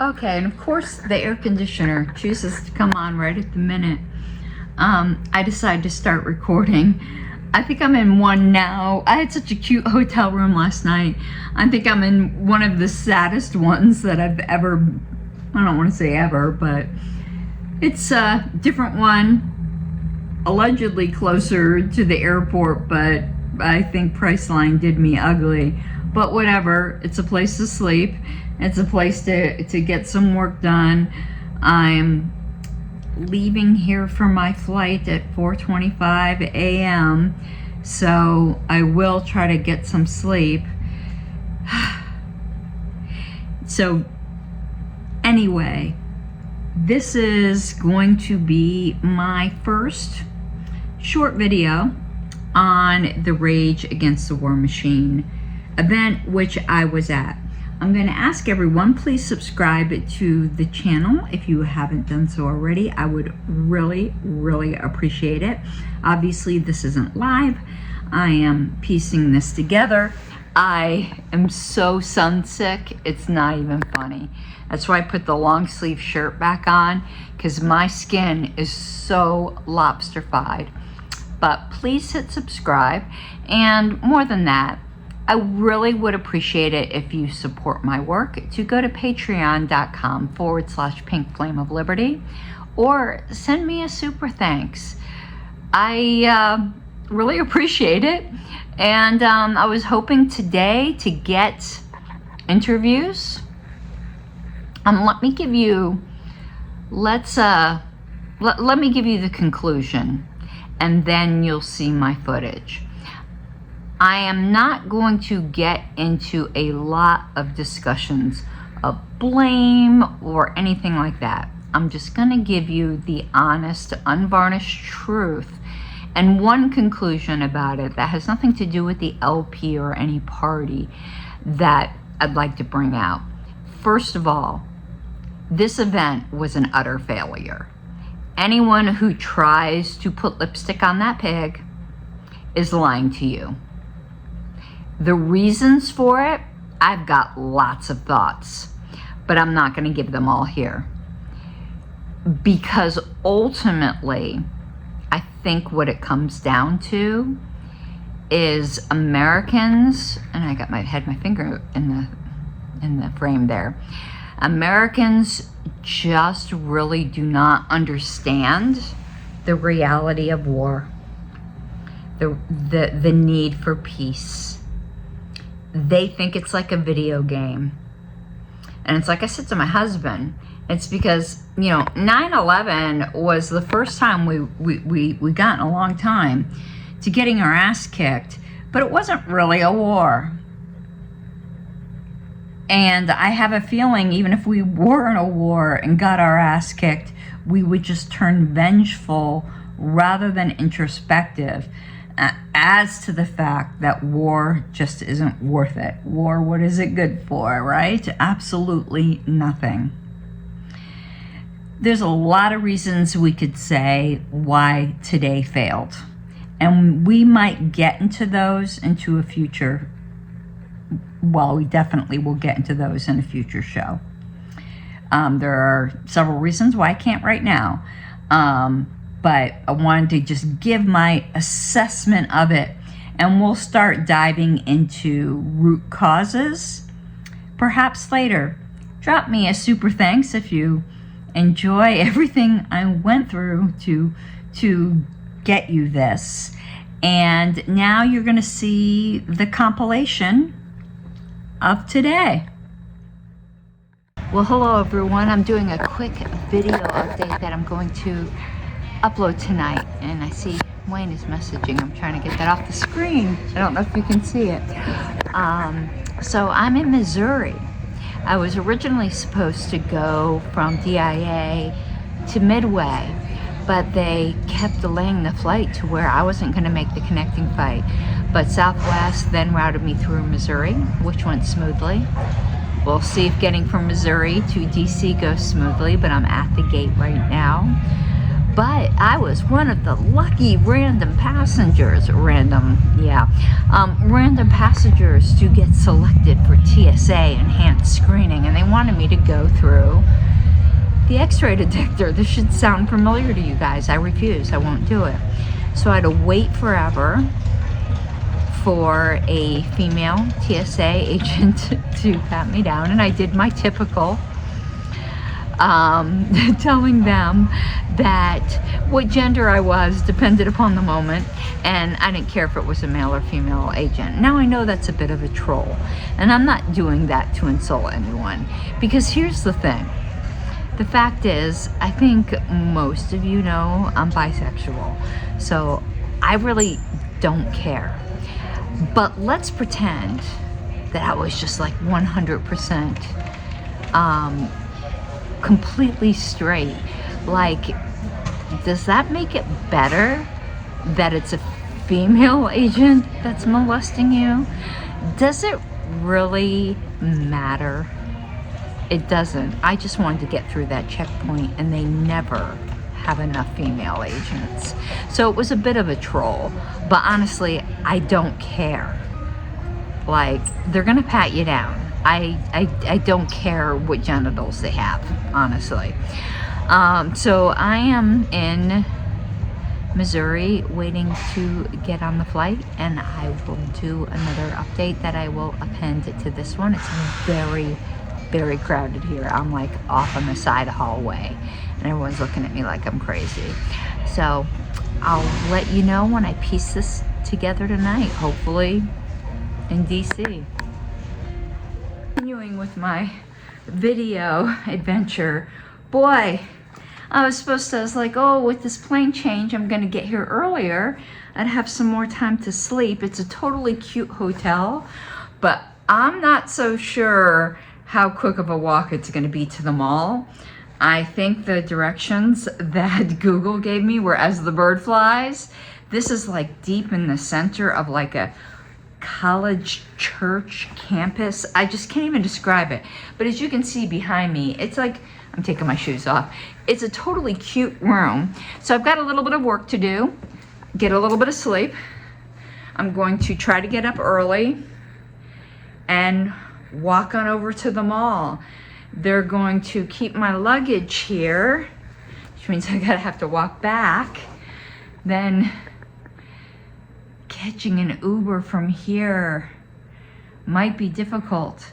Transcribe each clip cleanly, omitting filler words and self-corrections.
Okay, and of course the air conditioner chooses to come on right at the minute I decide to start recording. I think I'm in one now. I had such a cute hotel room last night. I think I'm in one of the saddest ones that I've ever, I don't want to say ever, but it's a different one, allegedly closer to the airport, but I think Priceline did me ugly. But whatever, it's a place to sleep. It's a place to get some work done. I'm leaving here for my flight at 4:25 a.m. So I will try to get some sleep. So anyway, this is going to be my first short video on the Rage Against the War Machine event which I was at. I'm going to ask everyone, please subscribe to the channel if you haven't done so already. I would really, really appreciate it. Obviously, this isn't live. I am piecing this together. I am so sunsick, it's not even funny. That's why I put the long sleeve shirt back on, because my skin is so lobsterfied. But please hit subscribe, and more than that, I really would appreciate it if you support my work to go to patreon.com/Pink Flame of Liberty, or send me a super thanks. I really appreciate it. And I was hoping today to get interviews. Let me give you, let me give you the conclusion, and then you'll see my footage. I am not going to get into a lot of discussions of blame or anything like that. I'm just going to give you the honest, unvarnished truth and one conclusion about it that has nothing to do with the LP or any party that I'd like to bring out. First of all, this event was an utter failure. Anyone who tries to put lipstick on that pig is lying to you. The reasons for it, I've got lots of thoughts, but I'm not going to give them all here. Because ultimately, I think what it comes down to is Americans, and I got my finger in the frame there. Americans just really do not understand the reality of war, the need for peace. They think it's like a video game. And it's like I said to my husband, it's because, 9/11 was the first time we got in a long time to getting our ass kicked, but it wasn't really a war. And I have a feeling even if we were in a war and got our ass kicked, we would just turn vengeful rather than introspective. As to the fact that war just isn't worth it. War, what is it good for, right? Absolutely nothing. There's a lot of reasons we could say why today failed. And we might get into those into a future, well, we definitely will get into those in a future show. There are several reasons why I can't right now. But I wanted to just give my assessment of it, and we'll start diving into root causes perhaps later. Drop me a super thanks if you enjoy everything I went through to get you this. And now you're going to see the compilation of today. Well, hello everyone. I'm doing a quick video update that I'm going to upload tonight, and I see Wayne is messaging. I'm trying to get that off the screen. I don't know if you can see it. So I'm in Missouri. I was originally supposed to go from DIA to Midway, but they kept delaying the flight to where I wasn't going to make the connecting flight. But Southwest then routed me through Missouri, which went smoothly. We'll see if getting from Missouri to DC goes smoothly, but I'm at the gate right now. But I was one of the lucky random passengers to get selected for TSA enhanced screening, and they wanted me to go through the x-ray detector. This should sound familiar to you guys. I refuse. I won't do it. So I had to wait forever for a female TSA agent to pat me down, and I did my typical telling them that what gender I was depended upon the moment, and I didn't care if it was a male or female agent. Now I know that's a bit of a troll, and I'm not doing that to insult anyone, because here's the thing. The fact is, I think most of you know I'm bisexual, so I really don't care. But let's pretend that I was just like 100% completely straight. Like, does that make it better that it's a female agent that's molesting you? Does it really matter? It doesn't. I just wanted to get through that checkpoint, and they never have enough female agents. So it was a bit of a troll, but honestly, I don't care. Like, they're gonna pat you down. I don't care what genitals they have, honestly. So I am in Missouri waiting to get on the flight, and I will do another update that I will append to this one. It's very, very crowded here. I'm like off on the side hallway, and everyone's looking at me like I'm crazy. So I'll let you know when I piece this together tonight, hopefully in DC. Continuing with my video adventure, boy, I was like, oh, with this plane change, I'm gonna get here earlier and have some more time to sleep. It's a totally cute hotel, but I'm not so sure how quick of a walk it's gonna be to the mall. I think the directions that Google gave me were as the bird flies. This is like deep in the center of like a college church campus. I just can't even describe it. But as you can see behind me, it's like, I'm taking my shoes off. It's a totally cute room. So I've got a little bit of work to do, get a little bit of sleep. I'm going to try to get up early and walk on over to the mall. They're going to keep my luggage here, which means I gotta have to walk back. Then catching an Uber from here might be difficult.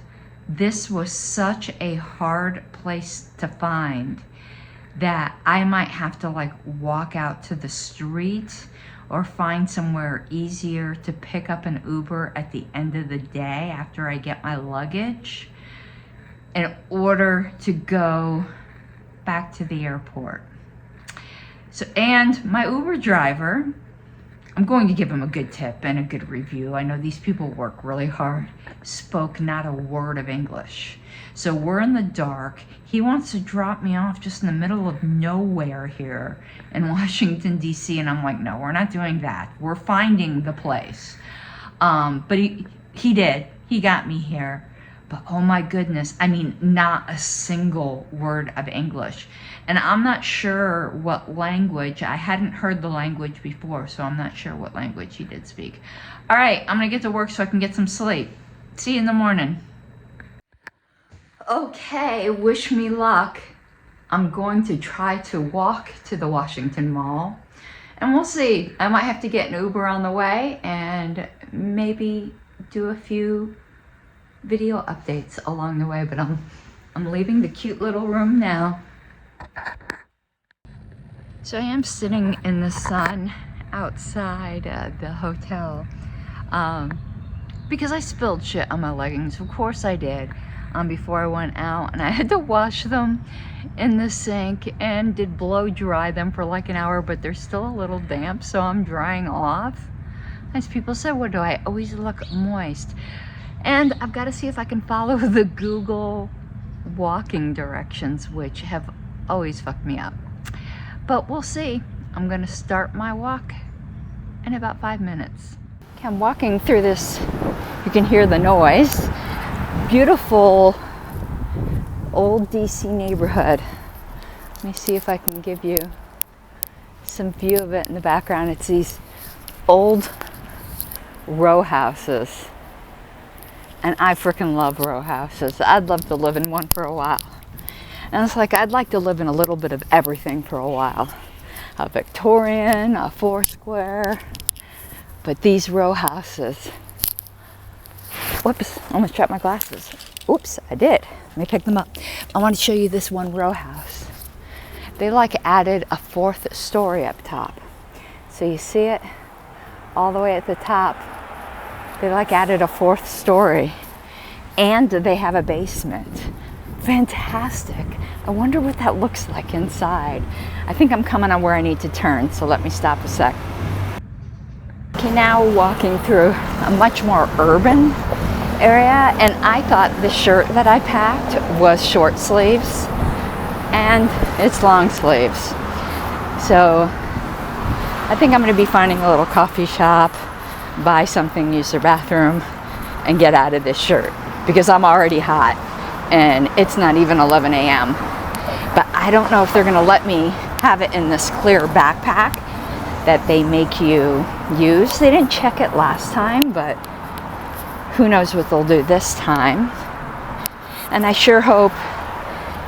This was such a hard place to find that I might have to like walk out to the street or find somewhere easier to pick up an Uber at the end of the day after I get my luggage in order to go back to the airport. So, and my Uber driver, I'm going to give him a good tip and a good review. I know these people work really hard. Spoke not a word of English. So we're in the dark. He wants to drop me off just in the middle of nowhere here in Washington, D.C. And I'm like, no, we're not doing that. We're finding the place. But he did. He got me here. But oh my goodness, I mean, not a single word of English. And I'm not sure what language, I hadn't heard the language before, so I'm not sure what language he did speak. All right, I'm gonna get to work so I can get some sleep. See you in the morning. Okay, wish me luck. I'm going to try to walk to the Washington Mall, and we'll see. I might have to get an Uber on the way and maybe do a few video updates along the way, but I'm leaving the cute little room now. So I am sitting in the sun outside the hotel because I spilled shit on my leggings. Of course I did before I went out, and I had to wash them in the sink and did blow dry them for like an hour, but they're still a little damp, so I'm drying off. As people say, what do I always look moist? And I've got to see if I can follow the Google walking directions, which have always fucked me up. But we'll see. I'm going to start my walk in about 5 minutes. Okay, I'm walking through this, you can hear the noise, beautiful old DC neighborhood. Let me see if I can give you some view of it in the background. It's these old row houses. And I freaking love row houses. I'd love to live in one for a while. And it's like, I'd like to live in a little bit of everything for a while. A Victorian, a Foursquare, but these row houses. Whoops, almost dropped my glasses. Oops, I did. Let me pick them up. I want to show you this one row house. They like added a 4th story up top. So you see it all the way at the top. They like added a 4th story. And they have a basement. Fantastic. I wonder what that looks like inside. I think I'm coming on where I need to turn, so let me stop a sec. Okay, now walking through a much more urban area, and I thought the shirt that I packed was short sleeves, and it's long sleeves. So I think I'm going to be finding a little coffee shop, buy something, use their bathroom, and get out of this shirt, because I'm already hot. And it's not even 11 a.m. But I don't know if they're gonna let me have it in this clear backpack that they make you use. They didn't check it last time, but who knows what they'll do this time. And I sure hope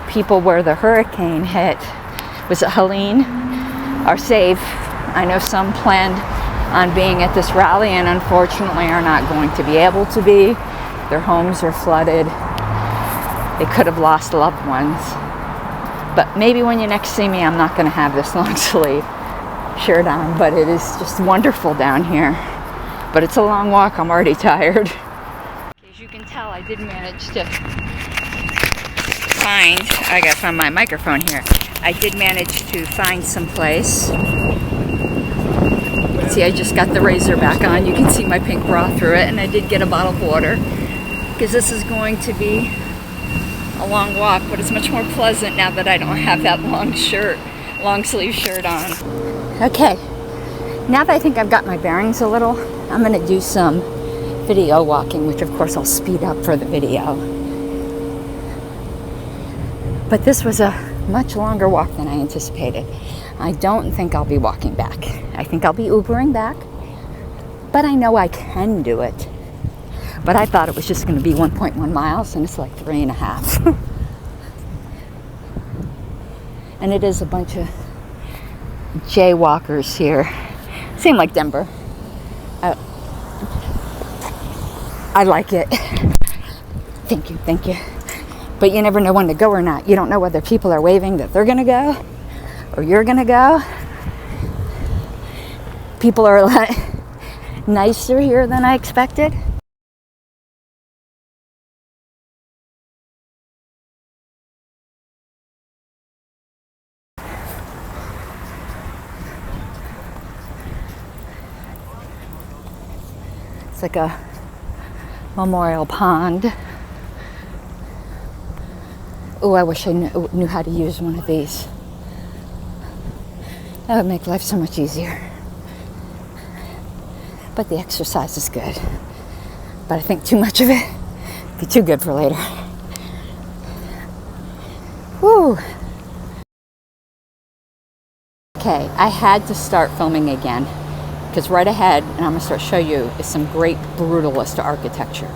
people where the hurricane hit, was it Helene, are safe. I know some planned on being at this rally and unfortunately are not going to be able to be. Their homes are flooded. They could have lost loved ones. But maybe when you next see me, I'm not going to have this long sleeve shirt on. But it is just wonderful down here. But it's a long walk. I'm already tired. As you can tell, I did manage to find, I gotta find my microphone here. I did manage to find some place. See, I just got the razor back on. You can see my pink bra through it. And I did get a bottle of water. Because this is going to be a long walk, but it's much more pleasant now that I don't have that long sleeve shirt on. Okay, now that I think I've got my bearings a little, I'm going to do some video walking, which of course I'll speed up for the video. But this was a much longer walk than I anticipated. I don't think I'll be walking back. I think I'll be Ubering back, but I know I can do it. But I thought it was just going to be 1.1 miles, and it's like 3.5. And it is a bunch of jaywalkers here. Same like Denver. I like it. Thank you, thank you. But you never know when to go or not. You don't know whether people are waving that they're going to go, or you're going to go. People are a lot nicer here than I expected. Like a memorial pond. Oh, I wish I knew how to use one of these. That would make life so much easier. But the exercise is good. But I think too much of it would be too good for later. Woo! Okay, I had to start filming again. Because right ahead, and I'm going to start show you, is some great brutalist architecture.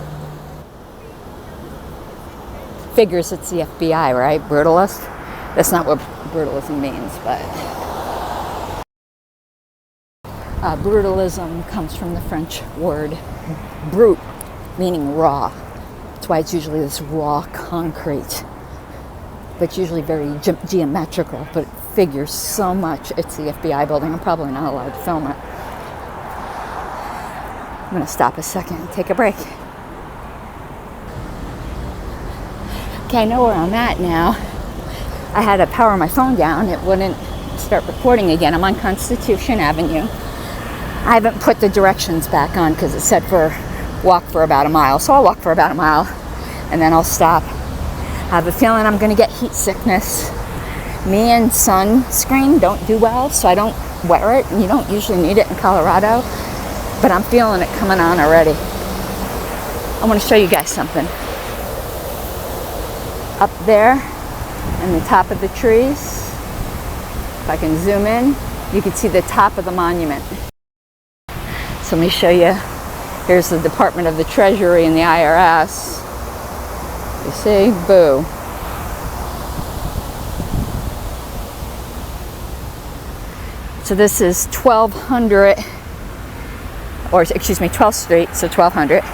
Figures it's the FBI, right? Brutalist? That's not what brutalism means, but... brutalism comes from the French word brute, meaning raw. That's why it's usually this raw concrete. But it's usually very geometrical, but it figures so much. It's the FBI building. I'm probably not allowed to film it. I'm going to stop a second and take a break. Okay, I know where I'm at now. I had to power my phone down. It wouldn't start recording again. I'm on Constitution Avenue. I haven't put the directions back on because it said walk for about a mile. So I'll walk for about a mile and then I'll stop. I have a feeling I'm going to get heat sickness. Me and sunscreen don't do well, so I don't wear it. And you don't usually need it in Colorado. But I'm feeling it coming on already. I want to show you guys something. Up there, in the top of the trees, if I can zoom in, you can see the top of the monument. So let me show you. Here's the Department of the Treasury and the IRS. You see? Boo. So this is 1200, or excuse me, 12th Street, so 1200.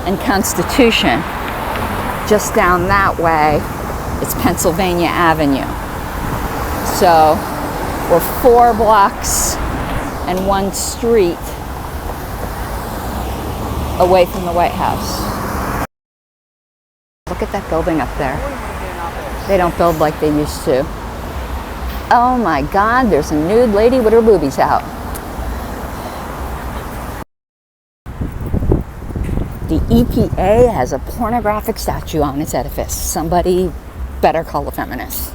And Constitution. Just down that way, it's Pennsylvania Avenue. So we're 4 blocks and 1 street away from the White House. Look at that building up there. They don't build like they used to. Oh my God, there's a nude lady with her boobies out. The EPA has a pornographic statue on its edifice. Somebody better call a feminist.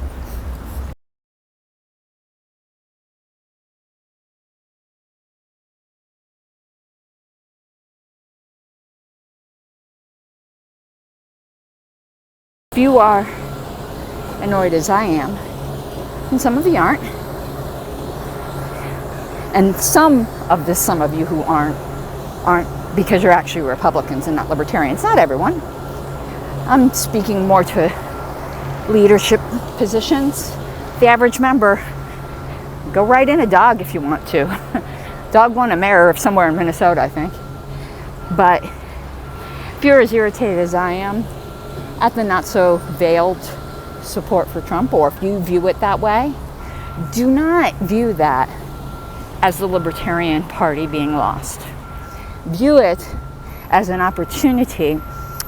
If you are annoyed as I am, and some of you aren't, and some of you who aren't because you're actually Republicans and not Libertarians. Not everyone. I'm speaking more to leadership positions. The average member, go write in a dog if you want to. Dog won a mayor of somewhere in Minnesota, I think. But if you're as irritated as I am at the not so veiled support for Trump, or if you view it that way, do not view that as the Libertarian Party being lost. View it as an opportunity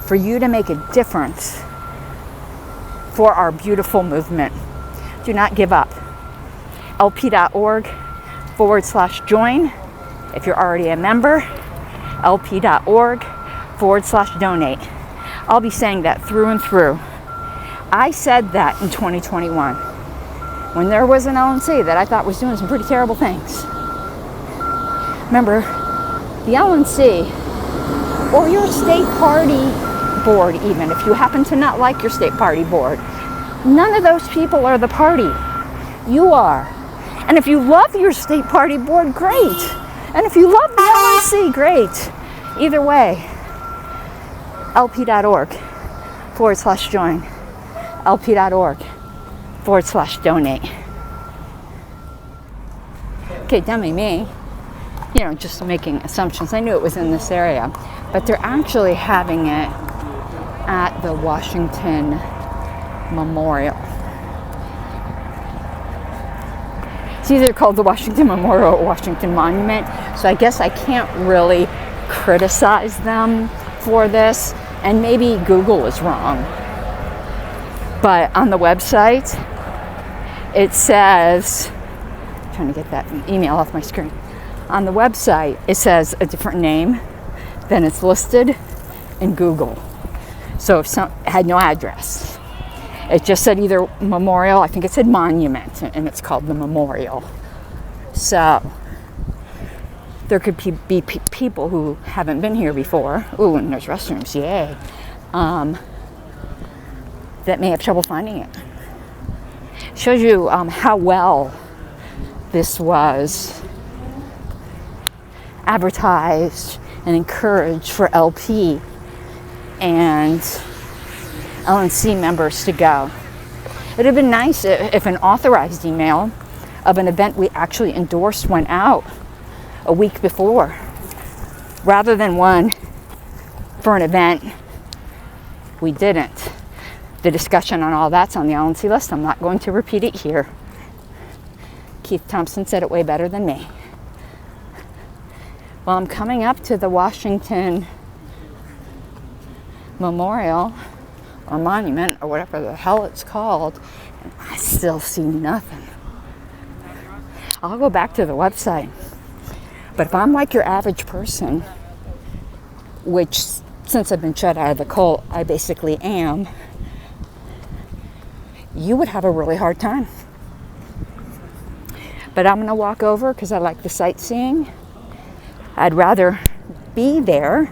for you to make a difference for our beautiful movement. Do not give up. lp.org/join if you're already a member. lp.org/donate. I'll be saying that through and through. I said that in 2021 when there was an LNC that I thought was doing some pretty terrible things. Remember, the LNC, or your state party board even, if you happen to not like your state party board, none of those people are the party. You are. And if you love your state party board, great. And if you love the LNC, great. Either way, lp.org/join. lp.org/donate. Okay, dummy me. You know, just making assumptions. I knew it was in this area, but they're actually having it at the Washington Memorial. It's either called the Washington Memorial or Washington Monument, so I guess I can't really criticize them for this, and maybe Google is wrong. But on the website, it says, I'm trying to get that email off my screen. On the website, it says a different name than it's listed in Google. So if it had no address. It just said either memorial, I think it said monument, and it's called the Memorial. So there could be people who haven't been here before. Ooh, and there's restrooms, yay. That may have trouble finding it. Shows you how well this was advertised and encouraged for LP and LNC members to go. It would have been nice if an authorized email of an event we actually endorsed went out a week before, rather than one for an event we didn't. The discussion on all that's on the LNC list. I'm not going to repeat it here. Keith Thompson said it way better than me. Well, I'm coming up to the Washington Memorial or Monument or whatever the hell it's called, and I still see nothing. I'll go back to the website. But if I'm like your average person, which since I've been shut out of the cult, I basically am, you would have a really hard time. But I'm going to walk over because I like the sightseeing. I'd rather be there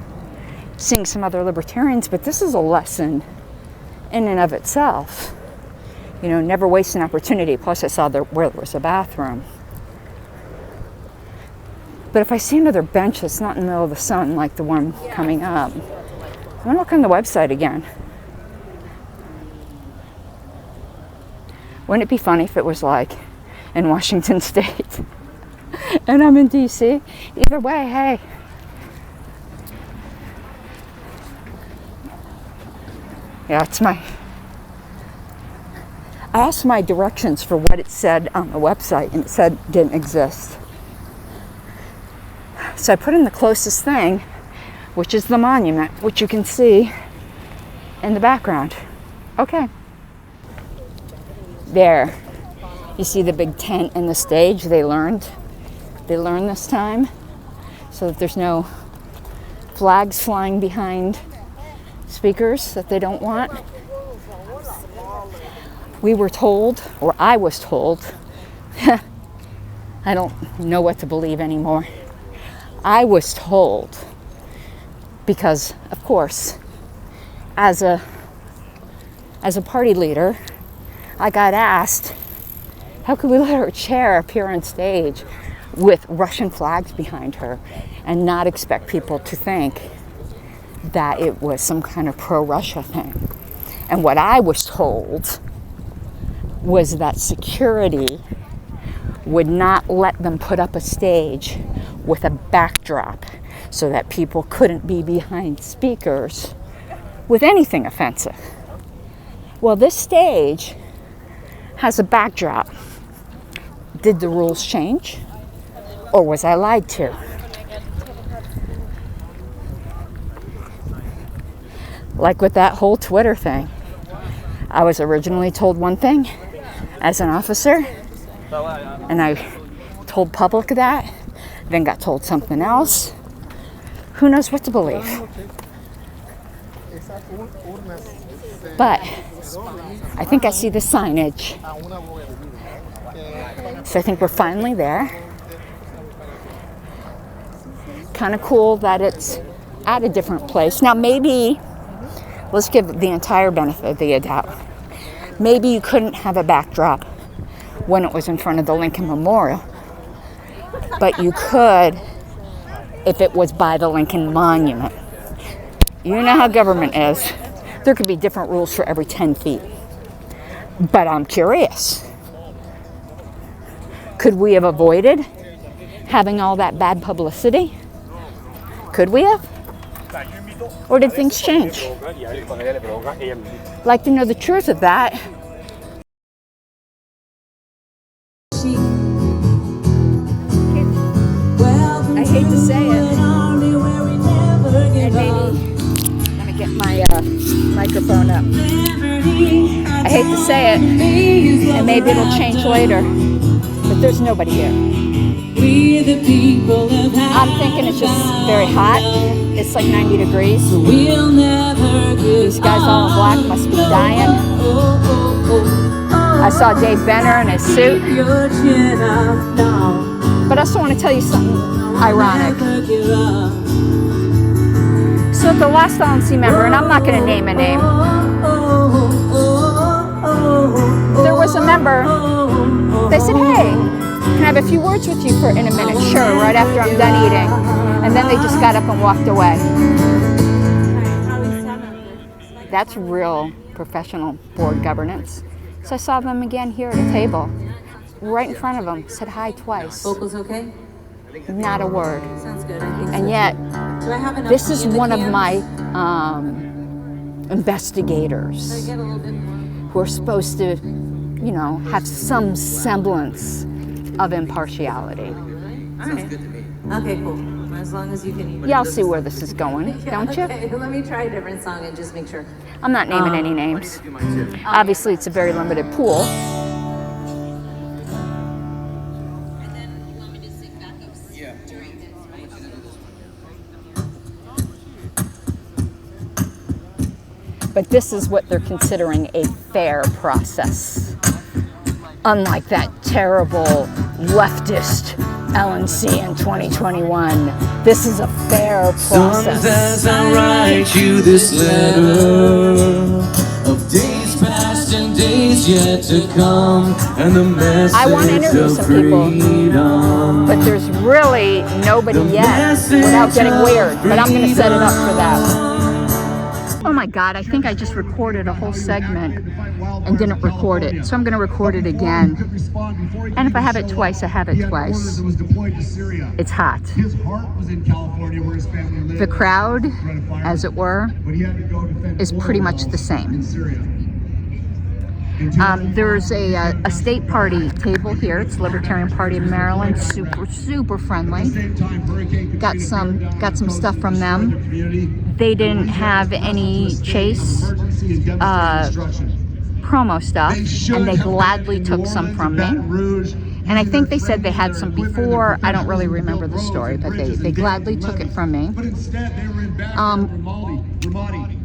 seeing some other libertarians, but this is a lesson in and of itself. You know, never waste an opportunity. Plus I saw where there was a bathroom. But if I see another bench that's not in the middle of the sun like the one coming up, I'm gonna look on the website again. Wouldn't it be funny if it was like in Washington State and I'm in DC? Either way, hey. Yeah, it's I asked my directions for what it said on the website, and it said it didn't exist. So I put in the closest thing, which is the monument, which you can see in the background. Okay. There. You see the big tent and the stage they learned this time, so that there's no flags flying behind speakers that they don't want. We were told, or I was told, I don't know what to believe anymore. I was told, because of course, as a party leader, I got asked, how could we let our chair appear on stage with Russian flags behind her and not expect people to think that it was some kind of pro-Russia thing? And what I was told was that security would not let them put up a stage with a backdrop so that people couldn't be behind speakers with anything offensive. Well, this stage has a backdrop. Did the rules change? Or was I lied to? Like with that whole Twitter thing. I was originally told one thing as an officer, and I told public that, then got told something else. Who knows what to believe? But I think I see the signage. So I think we're finally there. Kind of cool that it's at a different place. Now maybe, let's give the entire benefit of the doubt. Maybe you couldn't have a backdrop when it was in front of the Lincoln Memorial, but you could if it was by the Lincoln Monument. You know how government is. There could be different rules for every 10 feet. But I'm curious. Could we have avoided having all that bad publicity? Could we have? Or did things change? Like to know the truth of that. I hate to say it. And maybe, let me get my microphone up. I hate to say it, and maybe it'll change later, but there's nobody here. I'm thinking it's just very hot. It's like 90 degrees. These guys all in black must be dying. I saw Dave Benner in his suit. But I also want to tell you something ironic. So the last LNC member, and I'm not going to name a name, there was a member, they said, hey, can I have a few words with you in a minute? Sure, right after I'm done eating. And then they just got up and walked away. That's real professional board governance. So I saw them again here at a table, right in front of them, said hi twice. Vocals okay? Not a word. Sounds good. I think so. And yet, this is one of my investigators who are supposed to, you know, have some semblance of impartiality. All right. Okay, cool. As long as you can. Y'all see where this is going, don't you? Okay, let me try a different song and just make sure. I'm not naming any names. Obviously, it's a very limited pool. But this is what they're considering a fair process. Unlike that terrible leftist LNC in 2021, this is a fair process. As I write you this letter of days past and days is yet to come, and the message I want to interview some people, but there's really nobody yet without getting weird. But I'm going to set it up for that. Oh my God, I think I just recorded a whole segment and didn't record it. So I'm going to record it again. And if I have it twice, I have it twice. It's hot. The crowd, as it were, is pretty much the same. There's a state party table here. It's Libertarian Party of Maryland. Super friendly. Got some stuff from them. They didn't have any Chase promo stuff, and they gladly took some from me. And I think they said they had some before. I don't really remember the story, but they gladly took it from me.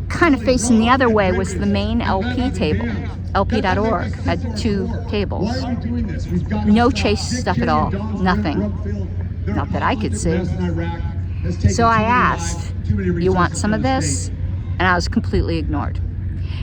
Kind of facing the other way was the main LP table. LP.org had 2 tables. No Chase stuff at all. Nothing. Not that I could see. So I asked, you want some of this? And I was completely ignored.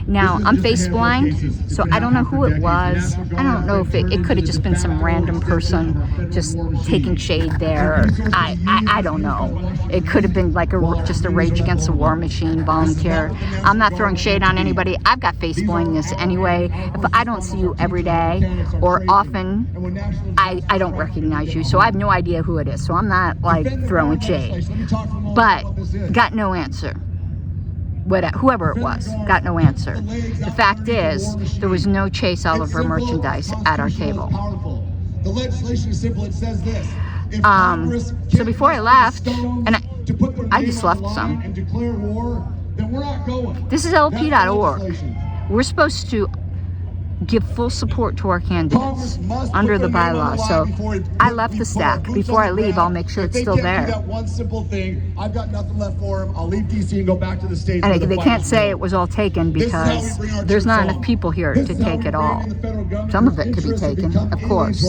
Now, I'm face blind, so I don't know who it was. I don't know if it could have just been some random person just taking shade there. I don't know. It could have been like just a Rage Against the War Machine volunteer. I'm not throwing shade on anybody. I've got face blindness anyway. If I don't see you every day or often, I don't recognize you, so I have no idea who it is. So I'm not like throwing shade. But got no answer. Whoever it was, got no answer. The fact is, there was no Chase Oliver merchandise at our table. The legislation is simple. It says this. So before I left, and I just left some. This is LP.org. We're supposed to give full support to our candidates under the bylaws. So I left the stack. Before I leave, I'll make sure it's still there. That one simple thing, I've got nothing left for them. I'll leave DC and go back to the States. And they can't say it was all taken because there's not enough people here to take it all. Some of it could be taken, of course.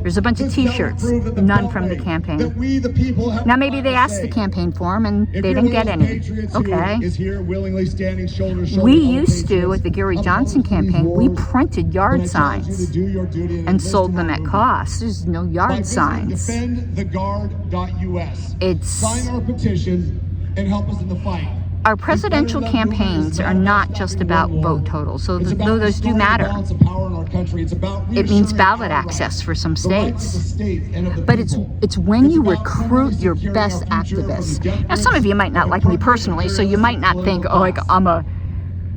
There's a bunch of t-shirts, none from the campaign. Now maybe they asked the campaign for them and they didn't get any. Okay. We used to, with the Gary Johnson campaign, we printed yard signs and sold them at cost. There's no yard signs. It's sign our petition and help us in the fight. Our presidential campaigns are not just about vote totals, so though those do matter. It means ballot access for some states. But it's when you recruit your best activists. Now, some of you might not like me personally, so you might not think, oh, like I'm a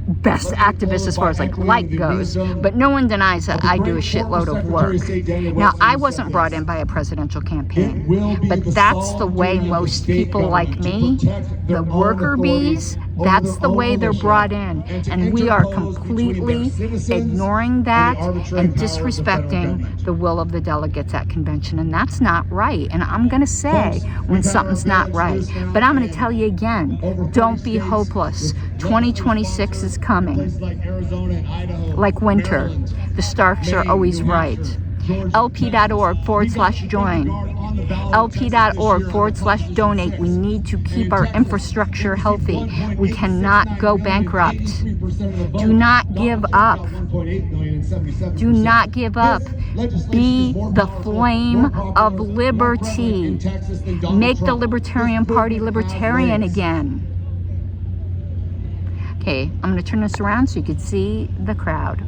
best activist as far as like goes, but no one denies that I do a shitload of work. Now, I wasn't brought in by a presidential campaign, but that's the way most people like me, the worker bees, that's the way they're brought in, and we are completely ignoring that and disrespecting the will of the delegates at convention, and that's not right. And I'm going to say when something's not right, but I'm going to tell you again, don't be hopeless. 2026 is coming. Like winter, the Starks are always right. LP.org/join. LP.org/donate. We need to keep our infrastructure healthy. We cannot go bankrupt. Do not give up. Do not give up. Be the flame of liberty. Make the Libertarian Party libertarian again. Okay, I'm going to turn this around so you can see the crowd.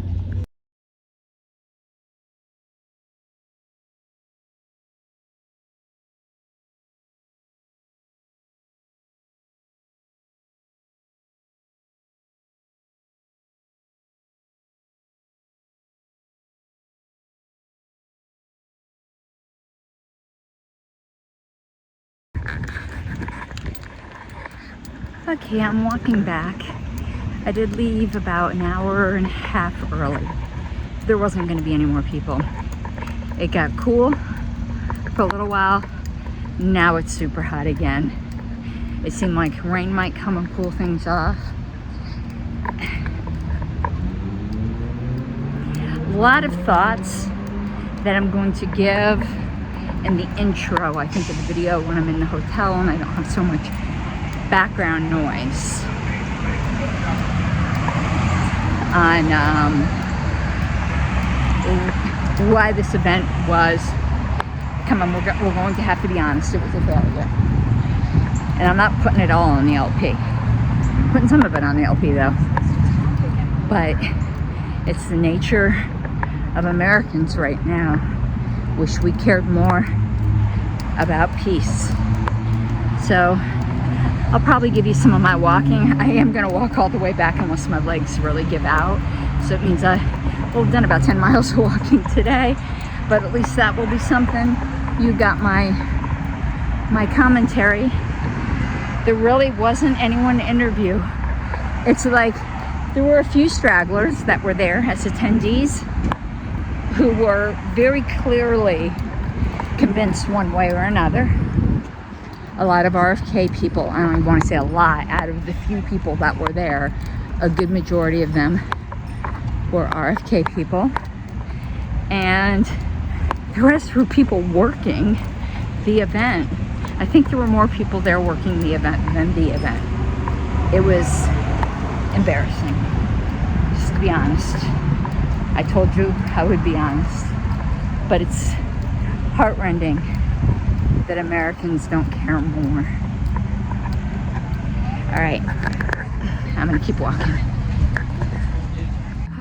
Okay, I'm walking back. I did leave about an hour and a half early. There wasn't going to be any more people. It got cool for a little while. Now it's super hot again. It seemed like rain might come and cool things off. A lot of thoughts that I'm going to give in the intro, I think, of the video when I'm in the hotel and I don't have so much background noise on why this event was, come on, we're going to have to be honest, it was a failure. And I'm not putting it all on the LP. I'm putting some of it on the LP though. But it's the nature of Americans right now. Wish we cared more about peace. So I'll probably give you some of my walking. I am going to walk all the way back unless my legs really give out. So it means I've done about 10 miles of walking today, but at least that will be something. You got my commentary. There really wasn't anyone to interview. It's like there were a few stragglers that were there as attendees who were very clearly convinced one way or another. A lot of RFK people, I don't even want to say a lot, out of the few people that were there, a good majority of them were RFK people. And the rest were people working the event. I think there were more people there working the event than the event. It was embarrassing, just to be honest. I told you I would be honest. But it's heartrending that Americans don't care more. All right, I'm gonna keep walking.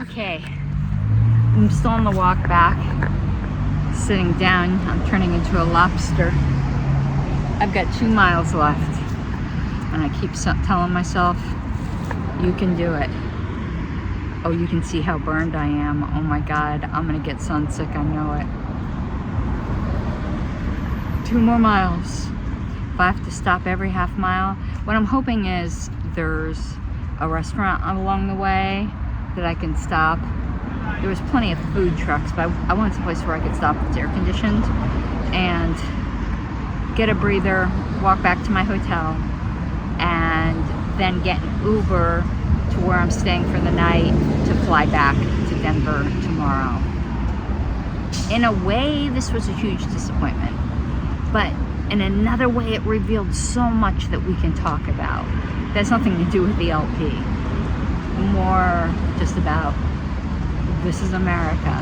Okay, I'm still on the walk back, sitting down. I'm turning into a lobster. I've got 2 miles left, and I keep telling myself, you can do it. Oh, you can see how burned I am. Oh my God, I'm gonna get sunsick, I know it. 2 more miles. If I have to stop every half mile, what I'm hoping is there's a restaurant along the way that I can stop. There was plenty of food trucks, but I wanted a place where I could stop that's air conditioned and get a breather, walk back to my hotel, and then get an Uber to where I'm staying for the night to fly back to Denver tomorrow. In a way, this was a huge disappointment, but in another way, it revealed so much that we can talk about. It has nothing to do with the LP. More just about, this is America.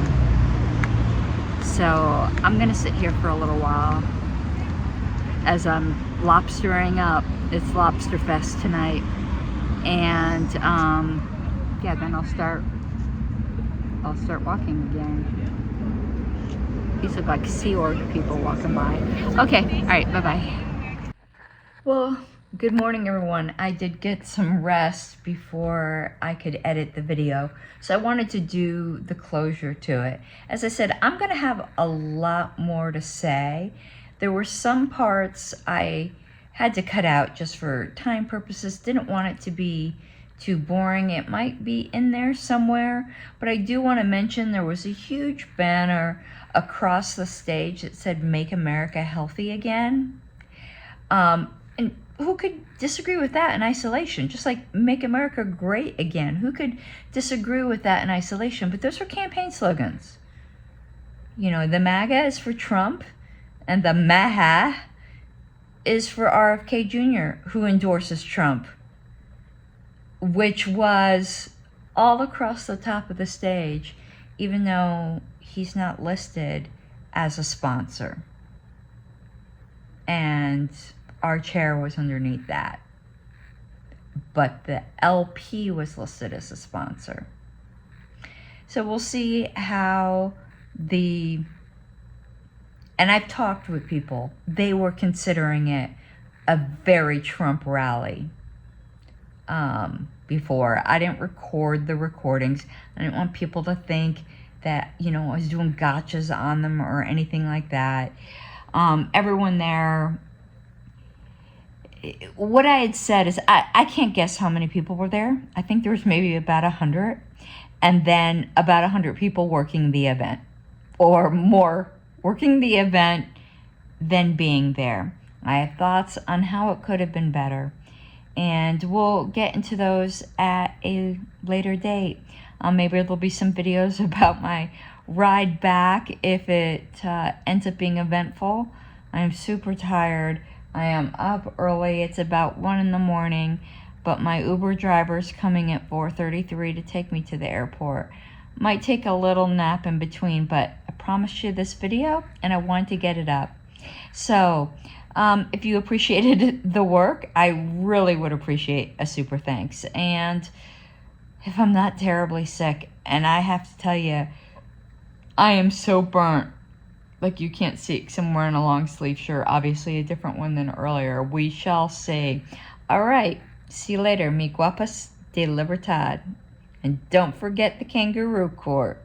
So I'm gonna sit here for a little while as I'm lobstering up. It's Lobster Fest tonight. And yeah, then I'll start walking again. These look like Sea Org people walking by. Okay, all right, bye-bye. Well, good morning, everyone. I did get some rest before I could edit the video, so I wanted to do the closure to it. As I said, I'm gonna have a lot more to say. There were some parts I had to cut out just for time purposes. Didn't want it to be too boring. It might be in there somewhere, but I do want to mention there was a huge banner across the stage that said "Make America Healthy Again." And who could disagree with that in isolation? Just like "Make America Great Again." Who could disagree with that in isolation? But those are campaign slogans. You know, the MAGA is for Trump, and the MAHA is for RFK Jr., who endorses Trump, which was all across the top of the stage, even though he's not listed as a sponsor. And our chair was underneath that. But the LP was listed as a sponsor. So we'll see how and I've talked with people, they were considering it a very Trump rally before. I didn't record the recordings. I didn't want people to think that, you know, I was doing gotchas on them or anything like that. Everyone there, what I had said is, I can't guess how many people were there. I think there was maybe about 100, and then about 100 people working the event, or more working the event than being there. I have thoughts on how it could have been better, and we'll get into those at a later date. Maybe there'll be some videos about my ride back if it ends up being eventful. I'm super tired. I am up early. It's about 1 in the morning, but my Uber driver's coming at 4:33 to take me to the airport. Might take a little nap in between, but I promised you this video, and I wanted to get it up. So, if you appreciated the work, I really would appreciate a super thanks. And if I'm not terribly sick, and I have to tell you, I am so burnt. Like, you can't see, 'cause I'm wearing a long sleeve shirt, obviously a different one than earlier. We shall see. All right, see you later. Mi guapas de Libertad. And don't forget the kangaroo court.